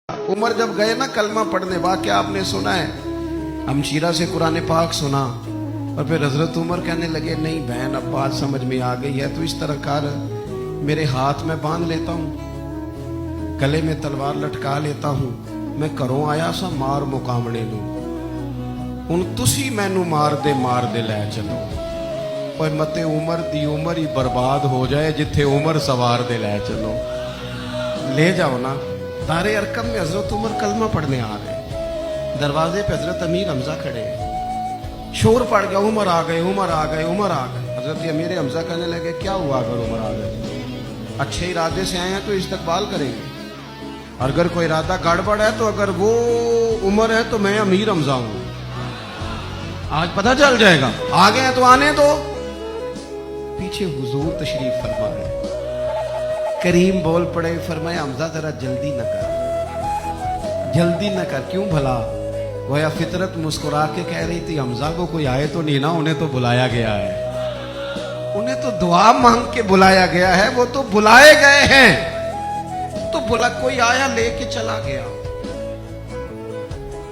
उमर जब गए ना कलमा पढ़ने, वाक़या आपने सुना है, हमशीरा से कुरान पाक सुना और फिर हजरत उमर कहने लगे नहीं बहन अब बात समझ में आ गई है, तो इस तरह कर, मेरे हाथ में बांध लेता हूँ, गले में तलवार लटका लेता हूँ, मैं घरों आया सा मार मुकामने नूं, हुण तुसी मैनू मार दे लै चलो। पर मते उमर दी उमर ही बर्बाद हो जाए जिथे उमर सवार दे लै चलो। ले जाओ ना। दारे अरकम में हजरत उमर कलमा पढ़ने आ गए, दरवाजे पे हजरत अमीर हमजा खड़े हैं, शोर पड़ गया, उमर आ गए, उमर आ गए, उमर आ गए। हजरत अमीर हमजा कहने लगे क्या हुआ अगर उमर आ गए, अच्छे इरादे से आए हैं तो इस्तकबाल करेंगे, अगर कोई इरादा गड़बड़ है तो अगर वो उमर है तो मैं अमीर हमजा हूं, आज पता चल जाएगा, आ गए हैं तो आने दो। पीछे हुजूर तशरीफ फरमा है, करीम बोल पड़े, फरमाया हमजा जरा जल्दी न कर, जल्दी न कर। क्यों भला? गोया फितरत मुस्कुरा के कह रही थी हमजा को कोई आए तो नहीं ना, उन्हें तो बुलाया गया है, उन्हें तो दुआ मांग के बुलाया गया है, वो तो बुलाए गए हैं, तो बुला कोई आया लेके चला गया,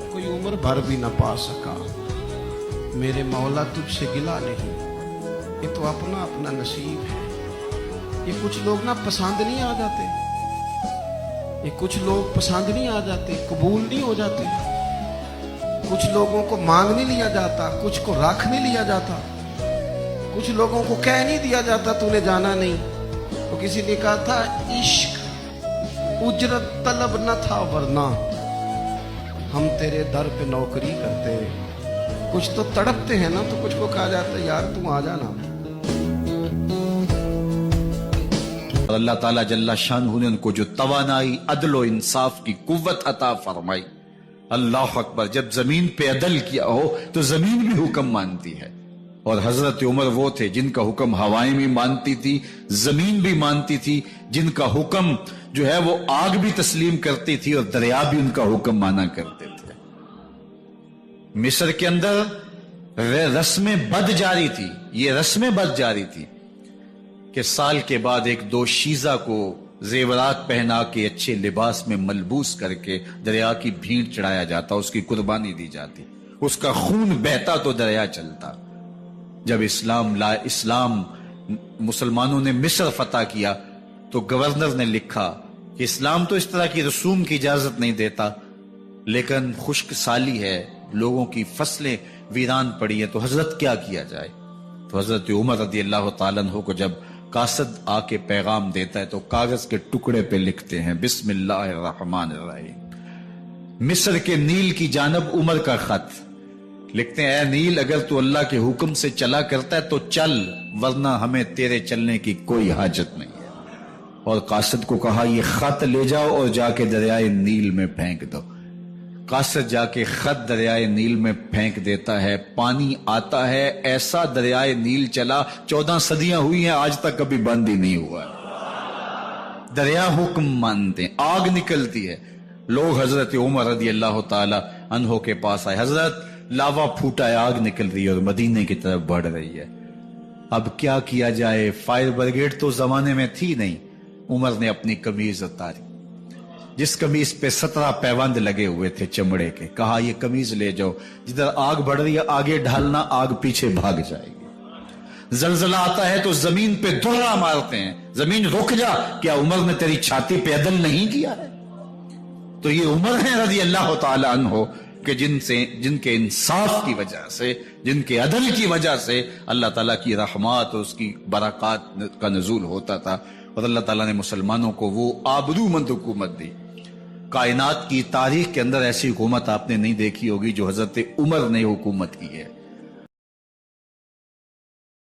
कोई उम्र भर भी ना पा सका। मेरे मौला तुझसे गिला नहीं, ये तो अपना अपना नसीब है। ये कुछ लोग ना पसंद नहीं आ जाते, ये कुछ लोग पसंद नहीं आ जाते, कबूल नहीं हो जाते, कुछ लोगों को मांग नहीं लिया जाता, कुछ को रख नहीं लिया जाता, कुछ लोगों को कह नहीं दिया जाता तूने जाना नहीं। तो किसी ने कहा था इश्क उजरत तलब न था वरना हम तेरे दर पे नौकरी करते। कुछ तो तड़पते हैं ना, तो कुछ को कहा जाता है यार तू आ जाना। और अल्लाह ताला जल्ला शानहू ने उनको जो तवानाई अदल और इंसाफ की कुव्वत अता फरमाई, अल्लाह अकबर। जब जमीन पे अदल किया हो तो जमीन भी हुक्म मानती है, और हजरत उमर वो थे जिनका हुक्म हवाएं भी मानती थी, जमीन भी मानती थी, जिनका हुक्म जो है वो आग भी तस्लीम करती थी और दरिया भी उनका हुक्म माना करते थे। मिस्र के अंदर रस्में बद जारी थी, ये रस्में बद जारी थी कि साल के बाद एक दो शीजा को जेवरात पहना के अच्छे लिबास में मलबूस करके दरिया की भीड़ चढ़ाया जाता, उसकी कुर्बानी दी जाती, उसका खून बहता तो दरिया चलता। जब इस्लाम मुसलमानों ने मिस्र फतह किया तो गवर्नर ने लिखा कि इस्लाम तो इस तरह की रसूम की इजाजत नहीं देता, लेकिन खुश्क साली है, लोगों की फसलें वीरान पड़ी है, तो हजरत क्या किया जाए। तो हजरत उमर रदी अल्लाह तआला अन्हु को जब कासद आके पैगाम देता है तो कागज के टुकड़े पे लिखते हैं बिस्मिल्लाहिर्रहमानिर्रहीम। मिस्र के नील की जानब उमर का खत लिखते हैं, ऐ नील अगर तू अल्लाह के हुक्म से चला करता है तो चल, वरना हमें तेरे चलने की कोई हाजत नहीं है। और कासद को कहा ये खत ले जाओ और जाके दरियाए नील में फेंक दो। कासद जाके खत दरियाए नील में फेंक देता है, पानी आता है, ऐसा दरियाए नील चला 14 सदियां हुई हैं आज तक कभी बंद ही नहीं हुआ। दरिया हुक्म मानते हैं, आग निकलती है। लोग हजरत उमर रदी अल्लाह ताला अन्हो के पास आए, हजरत लावा फूटा है, आग निकल रही है और मदीने की तरफ बढ़ रही है, अब क्या किया जाए। फायर ब्रिगेड तो जमाने में थी नहीं। उमर ने अपनी कमीज उतारी, जिस कमीज पे 17 पैबंद लगे हुए थे चमड़े के, कहा ये कमीज ले जाओ, जिधर आग बढ़ रही है आगे ढालना, आग पीछे भाग जाएगी। जलजला आता है तो जमीन पे दुर्रा मारते हैं, जमीन रुक जा, क्या उमर ने तेरी छाती पे अदल नहीं किया है। तो ये उमर है रज़ी अल्लाह तआला अन्हु कि जिनके इंसाफ की वजह से, जिनके अदल की वजह से अल्लाह ताला की रहमत और उसकी बरक़ात का नज़ूल होता था, और अल्लाह ताला ने मुसलमानों को वो आबरूमंद हुकूमत दी। कायनात की तारीख के अंदर ऐसी हुकूमत आपने नहीं देखी होगी जो हजरत उमर ने हुकूमत की है।